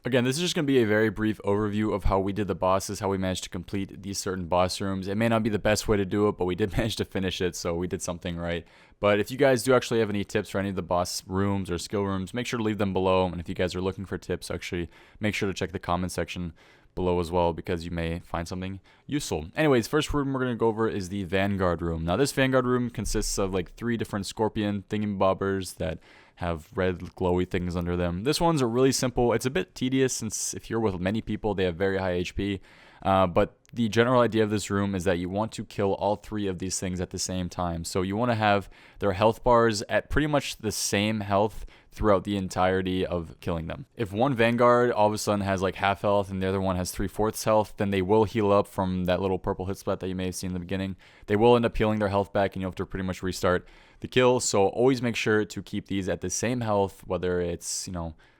Again, this is just going to be a very brief overview of how we did the bosses, how we managed to complete these certain boss rooms. It may not be the best way to do it, but we did manage to finish it, so we did something right. But if you guys do actually have any tips for any of the boss rooms or skill rooms, make sure to leave them below. And if you guys are looking for tips, actually make sure to check the comment section below as well, because you may find something useful. Anyways, first room we're going to go over is the Vanguard room. Now this Vanguard room consists of like 3 different scorpion thingamabobbers that have red glowy things under them. This one's really simple. It's a bit tedious since if you're with many people, they have very high HP. But the general idea of this room is that you want to kill all 3 of these things at the same time. So you want to have their health bars at pretty much the same health throughout the entirety of killing them. If one Vanguard all of a sudden has like half health and the other one has 3/4 health, then they will heal up from that little purple hit spot that you may have seen in the beginning. They will end up healing their health back and you have to pretty much restart the kill. So always make sure to keep these at the same health, whether it's,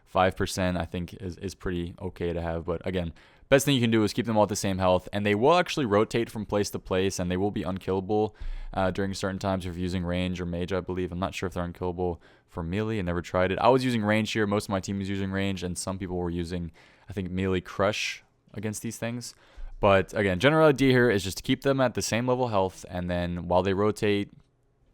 5%, I think is pretty okay to have. But again, best thing you can do is keep them all at the same health, and they will actually rotate from place to place, and they will be unkillable during certain times if you're using range or mage, I believe. I'm not sure if they're unkillable for melee. I never tried it. I was using range here. Most of my team was using range, and some people were using, I think, melee crush against these things. But again, general idea here is just to keep them at the same level health, and then while they rotate,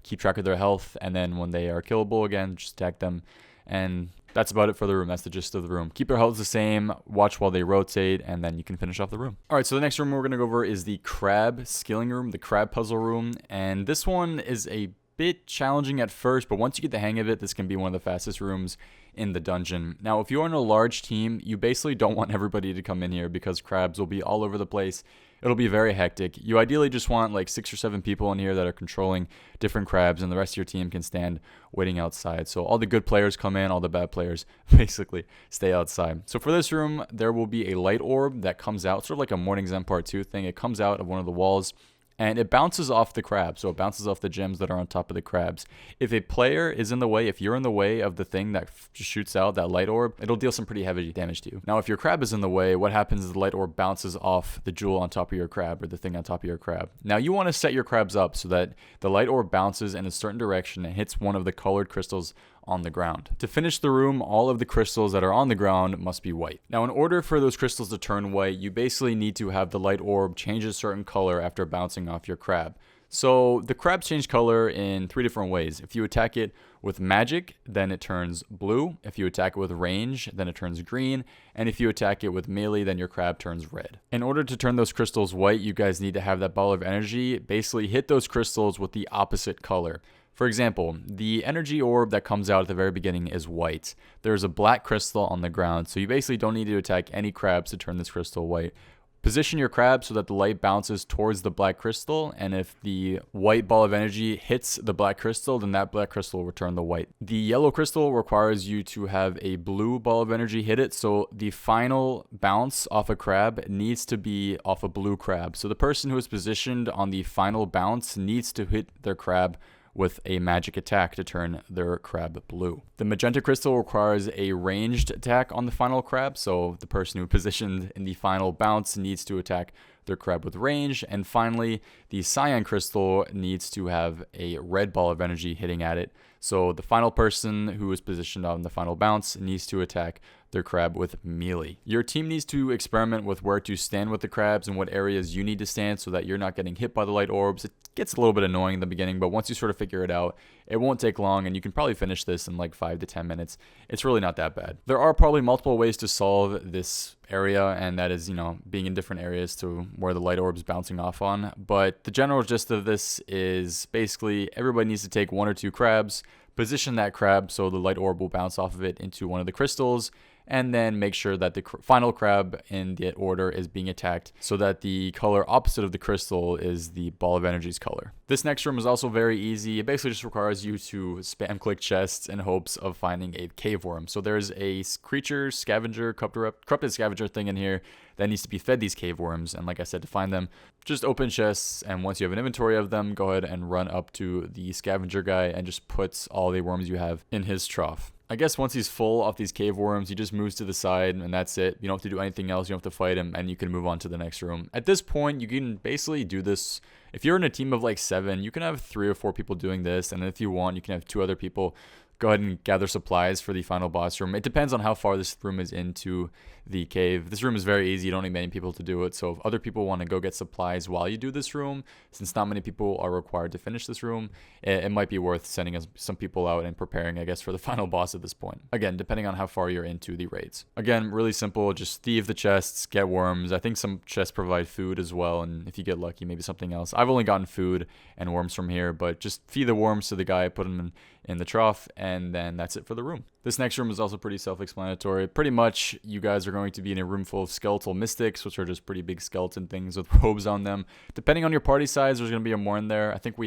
keep track of their health, and then when they are killable again, just attack them. And that's about it for the room. That's the gist of the room. Keep their health the same, watch while they rotate, and then you can finish off the room. All right, so the next room we're going to go over is the crab skilling room, the crab puzzle room. And this one is a bit challenging at first, but once you get the hang of it, this can be one of the fastest rooms in the dungeon. Now, if you're on a large team, you basically don't want everybody to come in here because crabs will be all over the place. It'll be very hectic. You ideally just want like 6 or 7 people in here that are controlling different crabs, and the rest of your team can stand waiting outside. So all the good players come in, all the bad players basically stay outside. So for this room, there will be a light orb that comes out, sort of like a Morning Zen Part 2 thing. It comes out of one of the walls, and it bounces off the crab. So it bounces off the gems that are on top of the crabs. If a player is in the way, if you're in the way of the thing that shoots out that light orb, it'll deal some pretty heavy damage to you. Now, if your crab is in the way, what happens is the light orb bounces off the jewel on top of your crab, or the thing on top of your crab. Now, you want to set your crabs up so that the light orb bounces in a certain direction and hits one of the colored crystals on the ground. To finish the room, all of the crystals that are on the ground must be white. Now, in order for those crystals to turn white, you basically need to have the light orb change a certain color after bouncing off your crab. So the crabs change color in 3 different ways. If you attack it with magic, then it turns blue. If you attack it with range, then it turns green. And if you attack it with melee, then your crab turns red. In order to turn those crystals white, you guys need to have that ball of energy basically hit those crystals with the opposite color. For example, the energy orb that comes out at the very beginning is white. There's a black crystal on the ground, so you basically don't need to attack any crabs to turn this crystal white. Position your crab so that the light bounces towards the black crystal, and if the white ball of energy hits the black crystal, then that black crystal will return the white. The yellow crystal requires you to have a blue ball of energy hit it, so the final bounce off a crab needs to be off a blue crab. So the person who is positioned on the final bounce needs to hit their crab with a magic attack to turn their crab blue. The magenta crystal requires a ranged attack on the final crab, so the person who positioned in the final bounce needs to attack their crab with range. And finally, the cyan crystal needs to have a red ball of energy hitting at it, so the final person who is positioned on the final bounce needs to attack their crab with melee. Your team needs to experiment with where to stand with the crabs and what areas you need to stand so that you're not getting hit by the light orbs. It gets a little bit annoying in the beginning, but once you sort of figure it out, it won't take long, and you can probably finish this in like 5 to 10 minutes. It's really not that bad. There are probably multiple ways to solve this area, and that is, being in different areas to where the light orb is bouncing off on. But the general gist of this is basically everybody needs to take 1 or 2 crabs, position that crab so the light orb will bounce off of it into one of the crystals, and then make sure that the final crab in the order is being attacked so that the color opposite of the crystal is the ball of energy's color. This next room is also very easy. It basically just requires you to spam click chests in hopes of finding a cave worm. So there's a creature, scavenger, corrupted scavenger thing in here that needs to be fed these cave worms. And like I said, to find them, just open chests, and once you have an inventory of them, go ahead and run up to the scavenger guy and just put all the worms you have in his trough. I guess once he's full of these cave worms, he just moves to the side, and that's it. You don't have to do anything else. You don't have to fight him, and you can move on to the next room. At this point, you can basically do this. If you're in a team of like 7, you can have 3 or 4 people doing this, and if you want, you can have 2 other people go ahead and gather supplies for the final boss room. It depends on how far this room is into the cave. This room is very easy. You don't need many people to do it. So if other people want to go get supplies while you do this room, since not many people are required to finish this room, it might be worth sending some people out and preparing, I guess, for the final boss at this point. Again, depending on how far you're into the raids. Again, really simple. Just thieve the chests, get worms. I think some chests provide food as well, and if you get lucky, maybe something else. I've only gotten food and worms from here, but just feed the worms to the guy, put them in the trough, and then that's it for the room. This next room is also pretty self-explanatory. Pretty much, you guys are going to be in a room full of Skeletal Mystics, which are just pretty big skeleton things with robes on them. Depending on your party size, there's going to be more in there. I think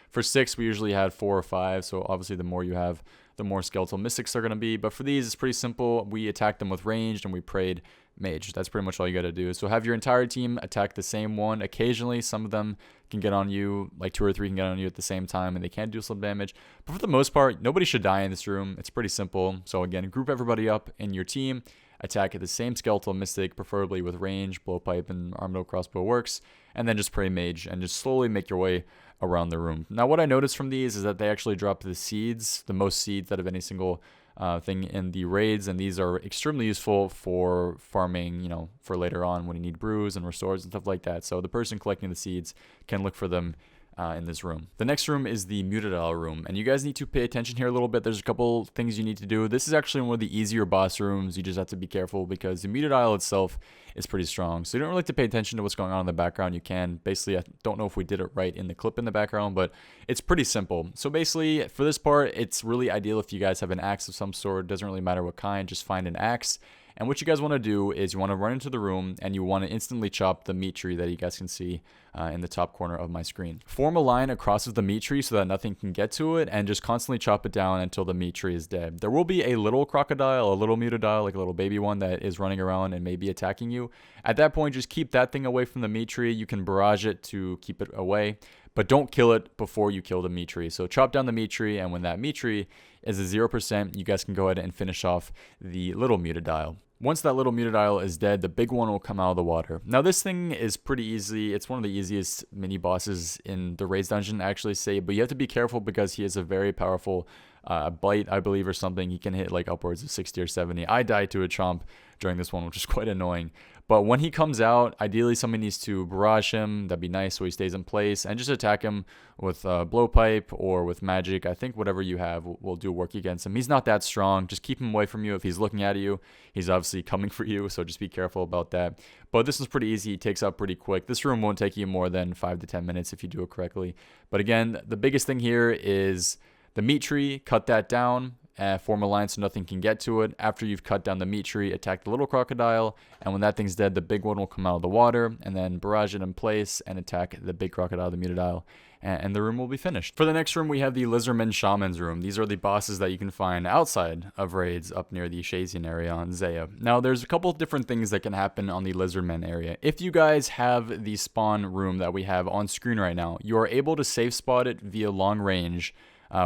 for 6, we usually had 4 or 5, so obviously the more you have, the more Skeletal Mystics are going to be. But for these, it's pretty simple. We attacked them with ranged, and we prayed mage. That's pretty much all you got to do. So have your entire team attack the same one. Occasionally, some of them can get on you, like 2 or 3 can get on you at the same time, and they can do some damage. But for the most part, nobody should die in this room. It's pretty simple. So again, group everybody up in your team, attack at the same Skeletal Mystic, preferably with range, blowpipe, and armadillo crossbow works, and then just pray mage, and just slowly make your way around the room. Now, what I noticed from these is that they actually drop the seeds, the most seeds out of any single thing in the raids, and these are extremely useful for farming, for later on when you need brews and restores and stuff like that. So the person collecting the seeds can look for them in this room. The next room is the Muttadile room, and you guys need to pay attention here a little bit. There's a couple things you need to do. This is actually one of the easier boss rooms. You just have to be careful because the Muttadile itself is pretty strong. So you don't really have to pay attention to what's going on in the background. You can. Basically, I don't know if we did it right in the clip in the background, but it's pretty simple. So basically, for this part, it's really ideal if you guys have an axe of some sort. It doesn't really matter what kind. Just find an axe. And what you guys want to do is you want to run into the room and you want to instantly chop the meat tree that you guys can see in the top corner of my screen. Form a line across the meat tree so that nothing can get to it, and just constantly chop it down until the meat tree is dead. There will be a little crocodile, a little Muttadile, like a little baby one that is running around and maybe attacking you. At that point, just keep that thing away from the meat tree. You can barrage it to keep it away, but don't kill it before you kill the meat tree. So chop down the meat tree, and when that meat tree is at 0%, you guys can go ahead and finish off the little Muttadile. Once that little Muttadile is dead, the big one will come out of the water. Now, this thing is pretty easy. It's one of the easiest mini bosses in the raids dungeon, I actually say, but you have to be careful because he has a very powerful bite, I believe, or something. He can hit like upwards of 60 or 70. I died to a chomp during this one, which is quite annoying. But when he comes out, ideally somebody needs to barrage him. That'd be nice so he stays in place, and just attack him with blowpipe or with magic. I think whatever you have will do work against him. He's not that strong. Just keep him away from you. If he's looking at you, he's obviously coming for you, so just be careful about that. But this is pretty easy. He takes out pretty quick. This room won't take you more than 5 to 10 minutes if you do it correctly. But again, the biggest thing here is the meat tree. Cut that down. Form a line so nothing can get to it. After you've cut down the meat tree, attack the little crocodile, and when that thing's dead, the big one will come out of the water, and then barrage it in place and attack the big crocodile, the Muttadile, and the room will be finished. For the next room, we have the Lizardmen Shamans room. These are the bosses that you can find outside of raids up near the Shazian area on Zaya. Now, there's a couple of different things that can happen on the Lizardmen area. If you guys have the spawn room that we have on screen right now, you are able to safe spot it via long range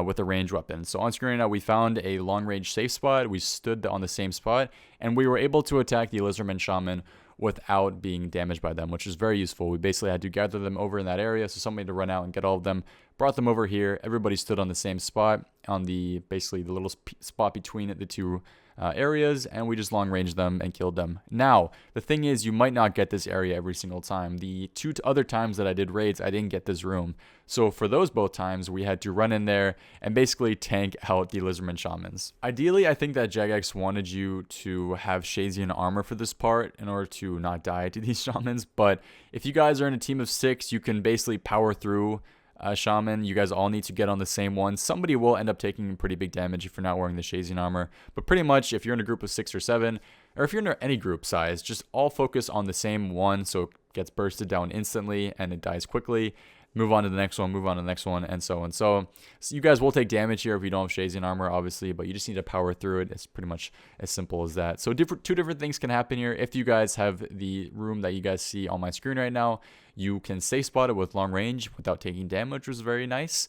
with a ranged weapon. So on screen right now, we found a long-range safe spot. We stood on the same spot, and we were able to attack the Lizardman Shaman without being damaged by them, which is very useful. We basically had to gather them over in that area, so somebody to run out and get all of them. Brought them over here. Everybody stood on the same spot, on basically the little spot between the two areas, and we just long ranged them and killed them. Now, the thing is, you might not get this area every single time. The 2 other times that I did raids, I didn't get this room. So for those both times, we had to run in there and basically tank out the Lizardman Shamans. Ideally, I think that Jagex wanted you to have Shazian armor for this part in order to not die to these Shamans, but if you guys are in a team of 6, you can basically power through Shaman. You guys all need to get on the same one. Somebody will end up taking pretty big damage if you're not wearing the Shazian armor, but pretty much if you're in a group of 6 or 7, or if you're in any group size, just all focus on the same one so it gets bursted down instantly and it dies quickly. Move on to the next one, move on to the next one, and so on. So you guys will take damage here if you don't have Shazian armor, obviously, but you just need to power through it. It's pretty much as simple as that. So 2 different things can happen here. If you guys have the room that you guys see on my screen right now, you can safe spot it with long range without taking damage, which is very nice.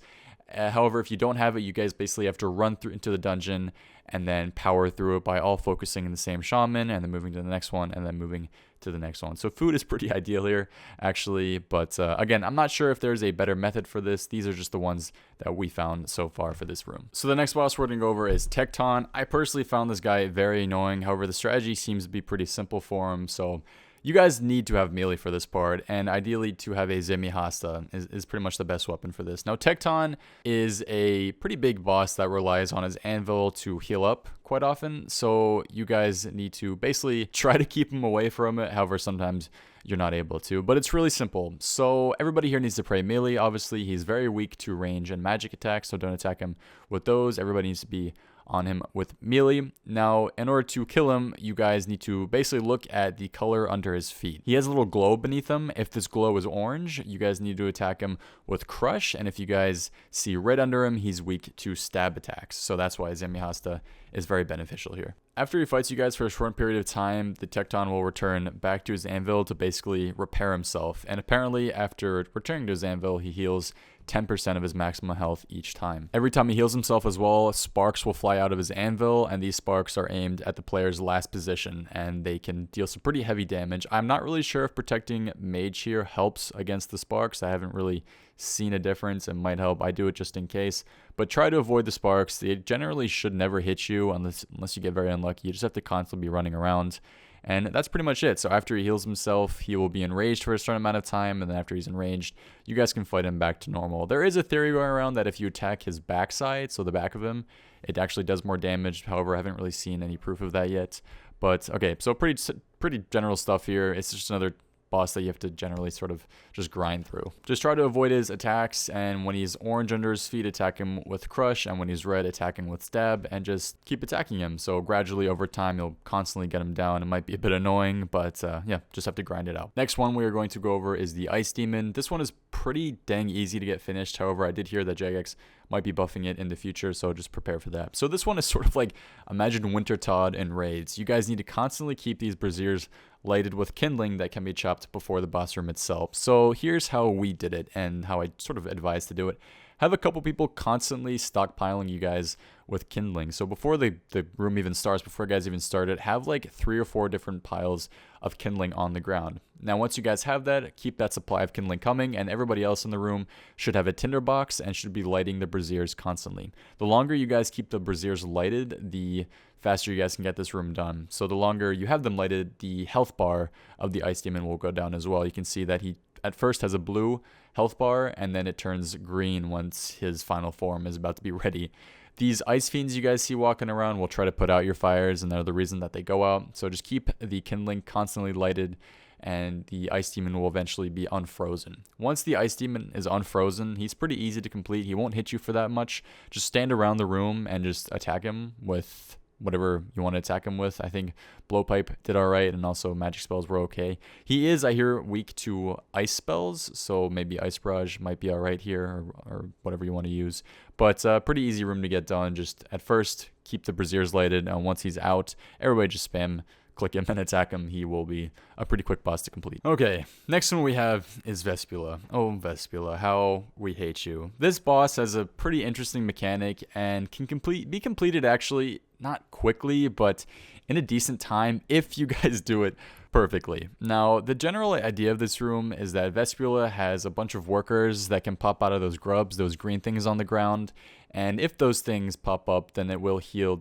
However, if you don't have it, you guys basically have to run through into the dungeon and then power through it by all focusing in the same shaman and then moving to the next one and then moving to the next one. So food is pretty ideal here, actually. But again, I'm not sure if there's a better method for this. These are just the ones that we found so far for this room. So the next boss we're going to go over is Tekton. I personally found this guy very annoying. However, the strategy seems to be pretty simple for him. So you guys need to have melee for this part, and ideally to have a Zemihasta is pretty much the best weapon for this. Now, Tekton is a pretty big boss that relies on his anvil to heal up quite often, so you guys need to basically try to keep him away from it. However, sometimes you're not able to, but it's really simple. So everybody here needs to pray melee. Obviously, he's very weak to range and magic attacks, so don't attack him with those. Everybody needs to be on him with melee. Now, in order to kill him, you guys need to basically look at the color under his feet. He has a little glow beneath him. If this glow is orange, you guys need to attack him with crush, and if you guys see red under him, he's weak to stab attacks. So that's why Zemihasta is very beneficial here. After he fights you guys for a short period of time, the Tekton will return back to his anvil to basically repair himself, and apparently after returning to his anvil, he heals 10% of his maximum health each time. Every time he heals himself as well, sparks will fly out of his anvil, and these sparks are aimed at the player's last position, and they can deal some pretty heavy damage. I'm not really sure if protecting mage here helps against the sparks. I haven't really seen a difference. It might help. I do it just in case, but try to avoid the sparks. They generally should never hit you unless you get very unlucky. You just have to constantly be running around. And that's pretty much it. So after he heals himself, he will be enraged for a certain amount of time. And then after he's enraged, you guys can fight him back to normal. There is a theory going around that if you attack his backside, so the back of him, it actually does more damage. However, I haven't really seen any proof of that yet. But okay, so pretty general stuff here. It's just another boss that you have to generally sort of just grind through. Just try to avoid his attacks, and when he's orange under his feet, attack him with crush, and when he's red, attack him with stab, and just keep attacking him. So gradually over time, you'll constantly get him down. It might be a bit annoying, but yeah, just have to grind it out. Next one we are going to go over is the Ice Demon. This one is pretty dang easy to get finished. However, I did hear that Jagex might be buffing it in the future, so just prepare for that. So this one is sort of like, imagine Winter Todd in raids. You guys need to constantly keep these braziers lighted with kindling that can be chopped before the boss room itself. So here's how we did it and how I sort of advise to do it. Have a couple people constantly stockpiling you guys with kindling. So before the room even starts, before you guys even start it, have like 3 or 4 different piles of kindling on the ground. Now, once you guys have that, keep that supply of kindling coming, and everybody else in the room should have a tinder box and should be lighting the braziers constantly. The longer you guys keep the braziers lighted, the faster you guys can get this room done. So the longer you have them lighted, the health bar of the Ice Demon will go down as well. You can see that he at first has a blue health bar, and then it turns green once his final form is about to be ready. These ice fiends you guys see walking around will try to put out your fires, and they're the reason that they go out. So just keep the kindling constantly lighted, and the Ice Demon will eventually be unfrozen. Once the Ice Demon is unfrozen, he's pretty easy to complete. He won't hit you for that much. Just stand around the room and just attack him with whatever you want to attack him with. I think Blowpipe did alright, and also magic spells were okay. He is, I hear, weak to ice spells, so maybe Ice Barrage might be alright here, or whatever you want to use. But pretty easy room to get done. Just at first, keep the braziers lighted, and once he's out, everybody just spam click him and attack him. He will be a pretty quick boss to complete. Okay, next one we have is Vespula. Oh, Vespula, how we hate you. This boss has a pretty interesting mechanic and can be completed actually not quickly, but in a decent time if you guys do it perfectly. Now, the general idea of this room is that Vespula has a bunch of workers that can pop out of those grubs, those green things on the ground, and if those things pop up, then they will heal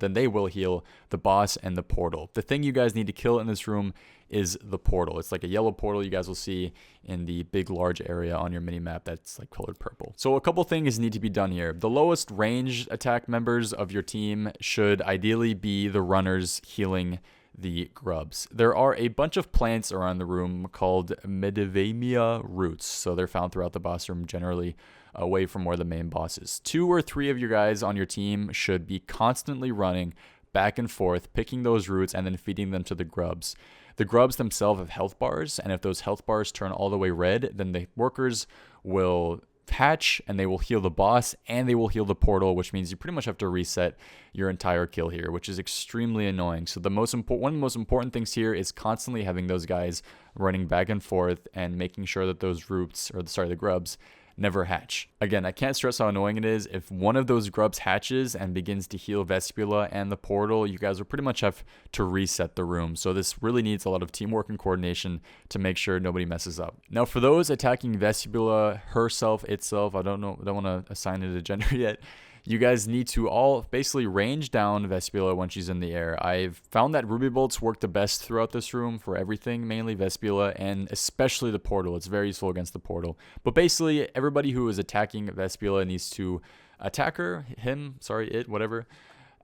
the boss and the portal. The thing you guys need to kill in this room is the portal. It's like a yellow portal you guys will see in the big large area on your mini map that's like colored purple. So a couple things need to be done here. The lowest range attack members of your team should ideally be the runners healing the grubs. There are a bunch of plants around the room called Medivamia roots, so they're found throughout the boss room, generally away from where the main boss is. 2 or 3 of your guys on your team should be constantly running back and forth, picking those roots and then feeding them to the grubs. The grubs themselves have health bars, and if those health bars turn all the way red, then the workers will hatch and they will heal the boss and they will heal the portal, which means you pretty much have to reset your entire kill here, which is extremely annoying. So one of the most important things here is constantly having those guys running back and forth and making sure that those roots, the grubs, never hatch. Again, I can't stress how annoying it is. If one of those grubs hatches and begins to heal Vespula and the portal, you guys will pretty much have to reset the room. So this really needs a lot of teamwork and coordination to make sure nobody messes up. Now, for those attacking Vespula herself, itself, I don't want to assign it a gender yet. You guys need to all basically range down Vespula when she's in the air. I've found that Ruby Bolts work the best throughout this room for everything, mainly Vespula, and especially the portal. It's very useful against the portal. But basically, everybody who is attacking Vespula needs to attack her, him, sorry, it, whatever.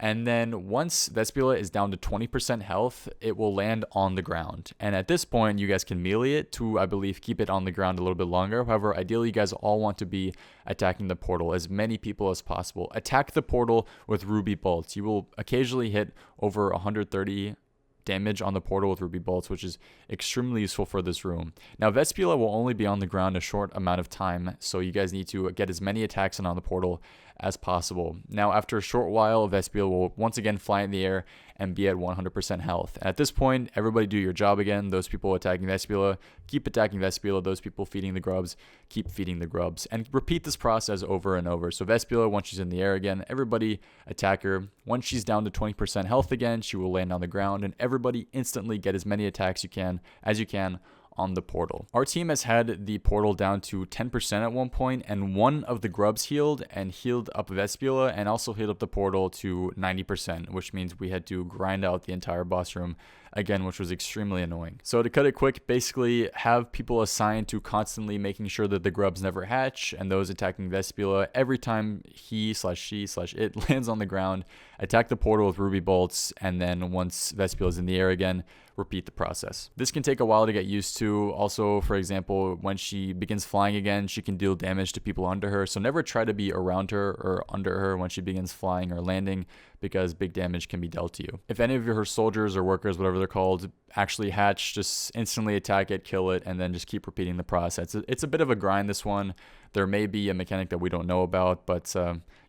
And then once Vespula is down to 20% health, it will land on the ground. And at this point, you guys can melee it to, I believe, keep it on the ground a little bit longer. However, ideally, you guys all want to be attacking the portal, as many people as possible. Attack the portal with Ruby Bolts. You will occasionally hit over 130 damage on the portal with Ruby Bolts, which is extremely useful for this room. Now, Vespula will only be on the ground a short amount of time, so you guys need to get as many attacks in on the portal as possible. Now, after a short while, Vespula will once again fly in the air and be at 100% health. At this point, everybody do your job again. Those people attacking Vespula, keep attacking Vespula. Those people feeding the grubs, keep feeding the grubs. And repeat this process over and over. So Vespula, once she's in the air again, everybody attack her. Once she's down to 20% health again, she will land on the ground, and everybody instantly get as many attacks as you can on the portal. Our team has had the portal down to 10% at one point, and one of the grubs healed up Vespula and also healed up the portal to 90%, which means we had to grind out the entire boss room again, which was extremely annoying. So to cut it quick, basically have people assigned to constantly making sure that the grubs never hatch, and those attacking Vespula, every time he/she/it lands on the ground, attack the portal with Ruby Bolts, and then once Vespula is in the air again, repeat the process. This can take a while to get used to. Also, for example, when she begins flying again, she can deal damage to people under her, so never try to be around her or under her when she begins flying or landing, because big damage can be dealt to you. If any of her soldiers or workers, whatever they're called, actually hatch, just instantly attack it, kill it, and then just keep repeating the process. It's a bit of a grind, this one. There may be a mechanic that we don't know about, but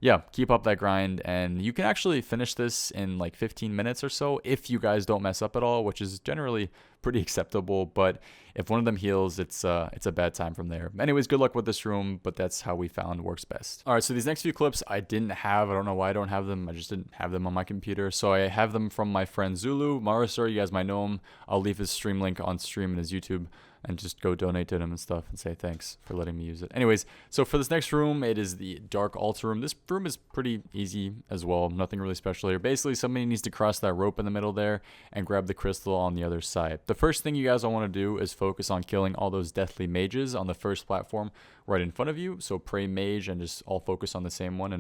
yeah, keep up that grind, and you can actually finish this in like 15 minutes or so if you guys don't mess up at all, which is generally pretty acceptable. But if one of them heals, it's a bad time from there. Anyways, good luck with this room, but that's how we found works best. All right, so these next few clips I didn't have. I don't know why I don't have them. I just didn't have them on my computer. So I have them from my friend Zulu. Marisur, you guys might know him. I'll leave his stream link on stream in his YouTube, and just go donate to him and stuff and say thanks for letting me use it. Anyways, so for this next room, it is the Dark Altar room. This room is pretty easy as well. Nothing really special here. Basically, somebody needs to cross that rope in the middle there and grab the crystal on the other side. The first thing you guys all want to do is focus on killing all those deathly mages on the first platform right in front of you. So pray mage and just all focus on the same one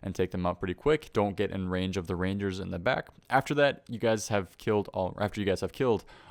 and take them out pretty quick. Don't get in range of the rangers in the back. After that, after you guys have killed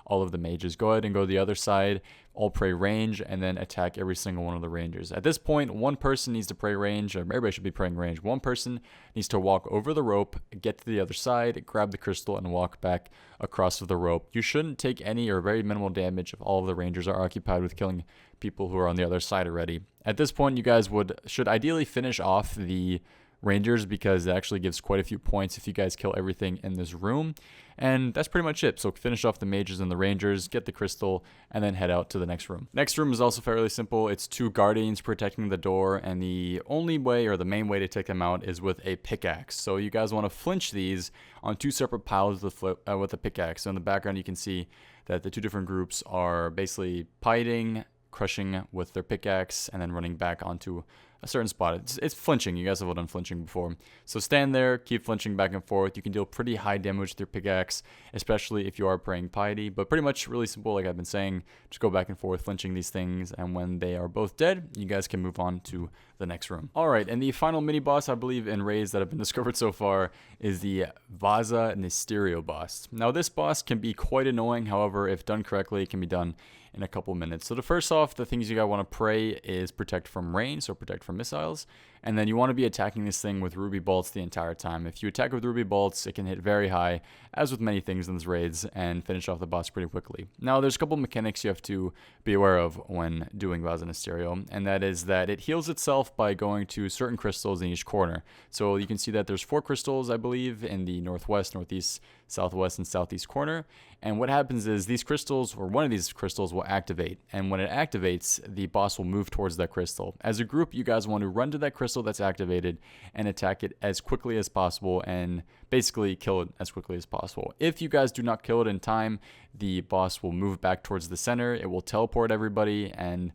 all of the mages, go ahead and go to the other side, all pray range, and then attack every single one of the rangers. At this point, one person needs to pray range, or everybody should be praying range. One person needs to walk over the rope, get to the other side, grab the crystal, and walk back across the rope. You shouldn't take any or very minimal damage if all of the rangers are occupied with killing people who are on the other side already. At this point, you guys should ideally finish off the rangers, because it actually gives quite a few points if you guys kill everything in this room. And that's pretty much it. So finish off the mages and the rangers, get the crystal, and then head out to the next room. Next room is also fairly simple. It's two guardians protecting the door, and the only way, or the main way to take them out, is with a pickaxe. So you guys want to flinch these on two separate piles with a pickaxe. So in the background you can see that the two different groups are basically fighting, crushing with their pickaxe, and then running back onto a certain spot. It's flinching. You guys have all done flinching before. So stand there, keep flinching back and forth. You can deal pretty high damage with your pickaxe, especially if you are praying piety. But pretty much really simple, like I've been saying. Just go back and forth flinching these things, and when they are both dead, you guys can move on to the next room. Alright, and the final mini boss, I believe, in raids that have been discovered so far is the Vasa Nistirio boss. Now this boss can be quite annoying, however, if done correctly, it can be done in a couple minutes. So the first off, the things you guys want to pray is protect from rain, so protect from missiles. And then you want to be attacking this thing with ruby bolts the entire time. If you attack with ruby bolts, it can hit very high, as with many things in these raids, and finish off the boss pretty quickly. Now, there's a couple mechanics you have to be aware of when doing Vasa Nistirio, and that is that it heals itself by going to certain crystals in each corner. So you can see that there's 4 crystals, I believe, in the northwest, northeast, southwest, and southeast corner. And what happens is these crystals, or one of these crystals, will activate. And when it activates, the boss will move towards that crystal. As a group, you guys want to run to that crystal that's activated and attack it as quickly as possible and basically kill it as quickly as possible. If you guys do not kill it in time, the boss will move back towards the center. It will teleport everybody, and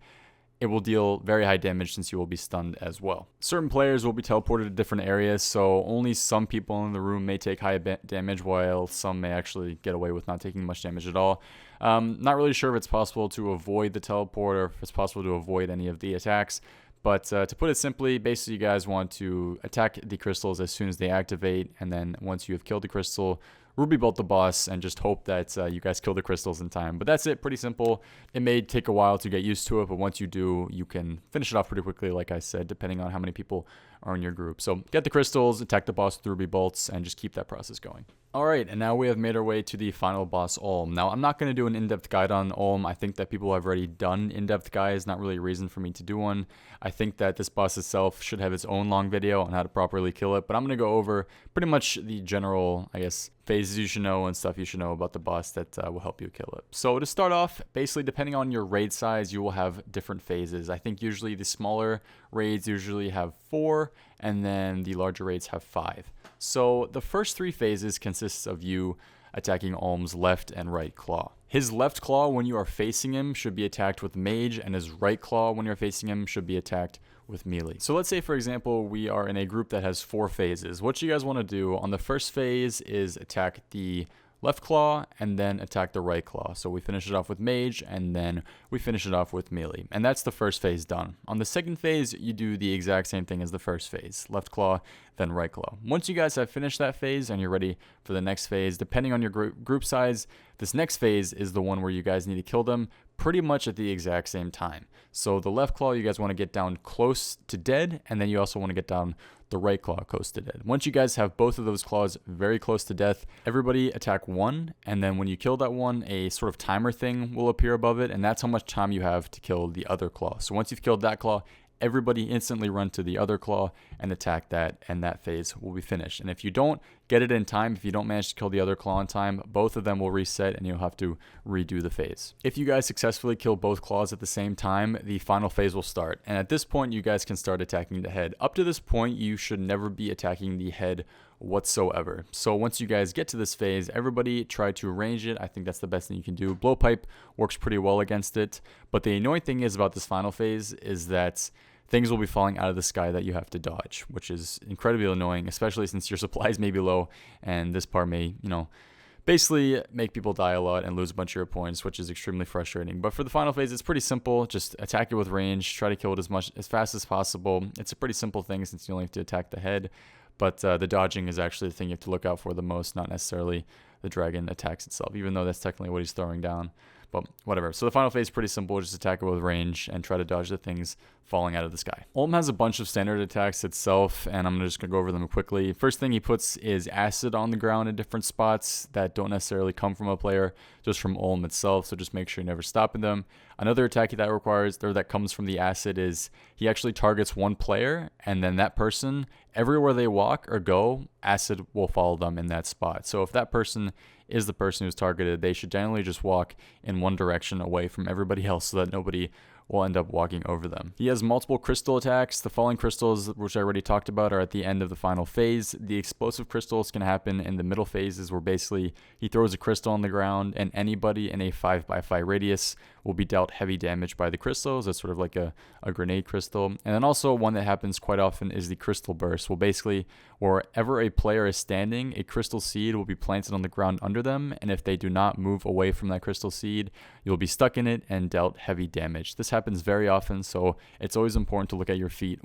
it will deal very high damage since you will be stunned as well. Certain players will be teleported to different areas, so only some people in the room may take high damage, while some may actually get away with not taking much damage at all. Not really sure if it's possible to avoid the teleport or if it's possible to avoid any of the attacks. But to put it simply, basically you guys want to attack the crystals as soon as they activate, and then once you have killed the crystal, ruby bolt the boss and just hope that you guys kill the crystals in time. But that's it, pretty simple. It may take a while to get used to it, but once you do, you can finish it off pretty quickly, like I said, depending on how many people are in your group. So get the crystals, attack the boss with ruby bolts, and just keep that process going. Alright, and now we have made our way to the final boss, Ulm. Now, I'm not going to do an in-depth guide on Ulm. I think that people have already done in-depth guides, not really a reason for me to do one. I think that this boss itself should have its own long video on how to properly kill it, but I'm going to go over pretty much the general, I guess, phases you should know and stuff you should know about the boss that will help you kill it. So to start off, basically depending on your raid size, you will have different phases. I think usually the smaller raids usually have 4, and then the larger raids have 5. So the first 3 phases consists of you attacking Ulm's left and right claw. His left claw, when you are facing him, should be attacked with mage, and his right claw, when you're facing him, should be attacked with melee. So let's say, for example, we are in a group that has 4 phases. What you guys want to do on the first phase is attack the left claw and then attack the right claw. So we finish it off with mage and then we finish it off with melee. And that's the first phase done. On the second phase, you do the exact same thing as the first phase. Left claw, then right claw. Once you guys have finished that phase and you're ready for the next phase, depending on your group size, this next phase is the one where you guys need to kill them pretty much at the exact same time. So the left claw, you guys want to get down close to dead, and then you also want to get down the right claw close to dead. Once you guys have both of those claws very close to death, everybody attack one, and then when you kill that one, a sort of timer thing will appear above it, and that's how much time you have to kill the other claw. So once you've killed that claw, everybody instantly run to the other claw and attack that, and that phase will be finished. And if you don't get it in time, if you don't manage to kill the other claw in time, both of them will reset and you'll have to redo the phase. If you guys successfully kill both claws at the same time, the final phase will start. And at this point, you guys can start attacking the head. Up to this point, you should never be attacking the head whatsoever. So once you guys get to this phase, everybody try to range it. I think that's the best thing you can do. Blowpipe works pretty well against it. But the annoying thing is about this final phase is that things will be falling out of the sky that you have to dodge, which is incredibly annoying, especially since your supplies may be low and this part may, basically make people die a lot and lose a bunch of your points, which is extremely frustrating. But for the final phase, it's pretty simple. Just attack it with range, try to kill it as fast as possible. It's a pretty simple thing since you only have to attack the head, but the dodging is actually the thing you have to look out for the most, not necessarily the dragon attacks itself, even though that's technically what he's throwing down. But whatever. So the final phase is pretty simple. Just attack it with range and try to dodge the things falling out of the sky. Ulm has a bunch of standard attacks itself, and I'm just going to go over them quickly. First thing he puts is acid on the ground in different spots that don't necessarily come from a player, just from Ulm itself, so just make sure you're never stopping them. Another attack that comes from the acid is he actually targets one player, and then that person, everywhere they walk or go, acid will follow them in that spot. So if that person is the person who's targeted, they should generally just walk in one direction away from everybody else so that nobody will end up walking over them. He has multiple crystal attacks. The falling crystals, which I already talked about, are at the end of the final phase. The explosive crystals can happen in the middle phases, where basically he throws a crystal on the ground and anybody in a 5x5 radius will be dealt heavy damage by the crystals. That's sort of like a grenade crystal. And then also one that happens quite often is the crystal burst. Well, basically wherever a player is standing, a crystal seed will be planted on the ground under them, and if they do not move away from that crystal seed, you'll be stuck in it and dealt heavy damage. This happens very often, so it's always important to look at your feet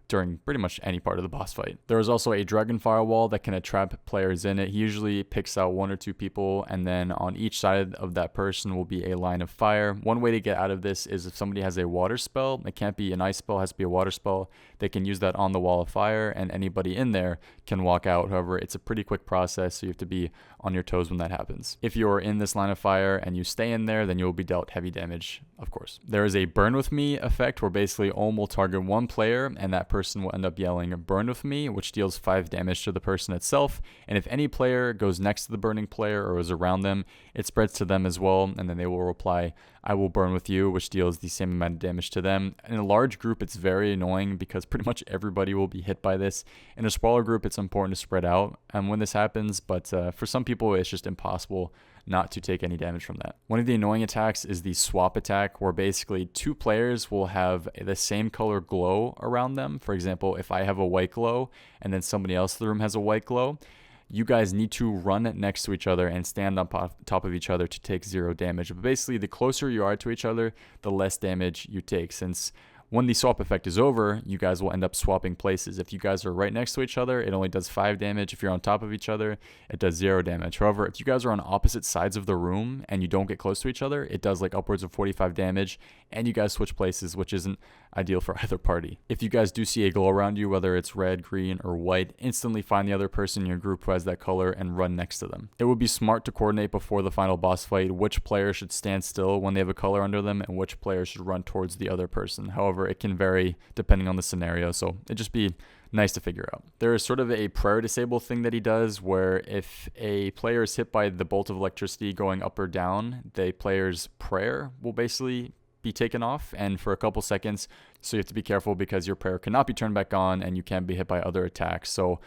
during pretty much any part of the boss fight. There is also a dragon firewall that can trap players in it. He usually picks out 1 or 2 people, and then on each side of that person will be a line of fire. One way to get out of this is if somebody has a water spell. It can't be an ice spell, it has to be a water spell. They can use that on the wall of fire, and anybody in there can walk out. However, it's a pretty quick process, so you have to be on your toes when that happens. If you're in this line of fire and you stay in there, then you'll be dealt heavy damage, of course. There is a burn with me effect where basically Ohm will target one player and that person will end up yelling burn with me, which deals 5 damage to the person itself. And if any player goes next to the burning player or is around them, it spreads to them as well, and then they will reply, I will burn with you, which deals the same amount of damage to them. In a large group, it's very annoying because pretty much everybody will be hit by this. In a smaller group, it's important to spread out when this happens, but for some people, it's just impossible not to take any damage from that. One of the annoying attacks is the swap attack, where basically 2 players will have the same color glow around them. For example, if I have a white glow and then somebody else in the room has a white glow, you guys need to run next to each other and stand on top of each other to take 0 damage. But basically, the closer you are to each other, the less damage you take, since when the swap effect is over, you guys will end up swapping places. If you guys are right next to each other, it only does 5 damage. If you're on top of each other, it does 0 damage. However, if you guys are on opposite sides of the room and you don't get close to each other, it does like upwards of 45 damage, and you guys switch places, which isn't ideal for either party. If you guys do see a glow around you, whether it's red, green, or white, instantly find the other person in your group who has that color and run next to them. It would be smart to coordinate before the final boss fight which player should stand still when they have a color under them and which player should run towards the other person. However, it can vary depending on the scenario, so it'd just be nice to figure out. There is sort of a prayer disable thing that he does, where if a player is hit by the bolt of electricity going up or down, the player's prayer will basically be taken off, and for a couple seconds, so you have to be careful because your prayer cannot be turned back on and you can be hit by other attacks. So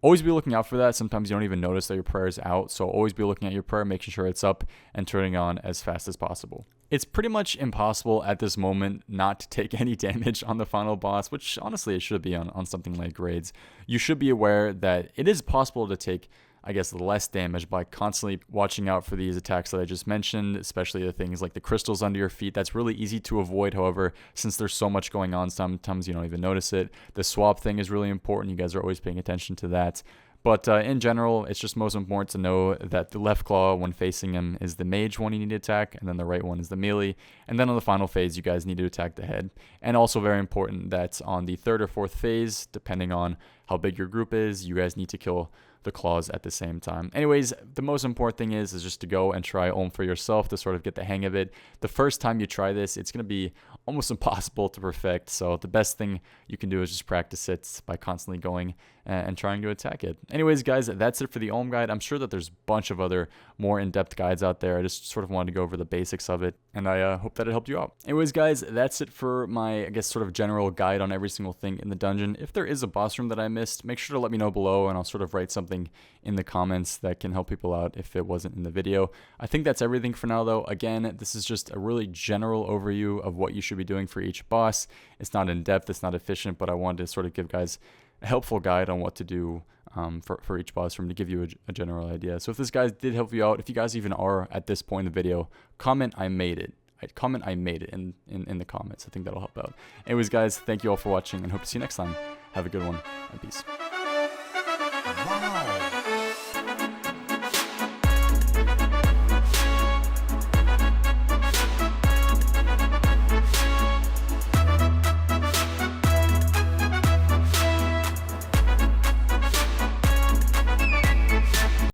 always be looking out for that. Sometimes you don't even notice that your prayer is out, so always be looking at your prayer, making sure it's up and turning on as fast as possible. It's pretty much impossible at this moment not to take any damage on the final boss, which honestly it should be on something like grades. You should be aware that it is possible to take, I guess, less damage by constantly watching out for these attacks that I just mentioned, especially the things like the crystals under your feet. That's really easy to avoid. However, since there's so much going on, sometimes you don't even notice it. The swap thing is really important. You guys are always paying attention to that. But in general, it's just most important to know that the left claw, when facing him, is the mage one you need to attack, and then the right one is the melee. And then on the final phase, you guys need to attack the head. And also very important that on the 3rd or 4th phase, depending on how big your group is, you guys need to kill the claws at the same time. Anyways, the most important thing is just to go and try Ohm for yourself to sort of get the hang of it. The first time you try this, it's going to be almost impossible to perfect. So the best thing you can do is just practice it by constantly going and trying to attack it. Anyways, guys, that's it for the Ohm guide. I'm sure that there's a bunch of other more in-depth guides out there. I just sort of wanted to go over the basics of it, and I hope that it helped you out. Anyways, guys, that's it for my, I guess, sort of general guide on every single thing in the dungeon. If there is a boss room that I missed, make sure to let me know below, and I'll sort of write something in the comments that can help people out if it wasn't in the video. I think that's everything for now, though. Again, this is just a really general overview of what you should be doing for each boss. It's not in-depth, it's not efficient, but I wanted to sort of give guys a helpful guide on what to do for each boss room to give you a general idea. So if this guide did help you out, if you guys even are at this point in the video, comment I made it. Comment I made it in the comments. I think that'll help out. Anyways, guys, thank you all for watching and hope to see you next time. Have a good one and peace.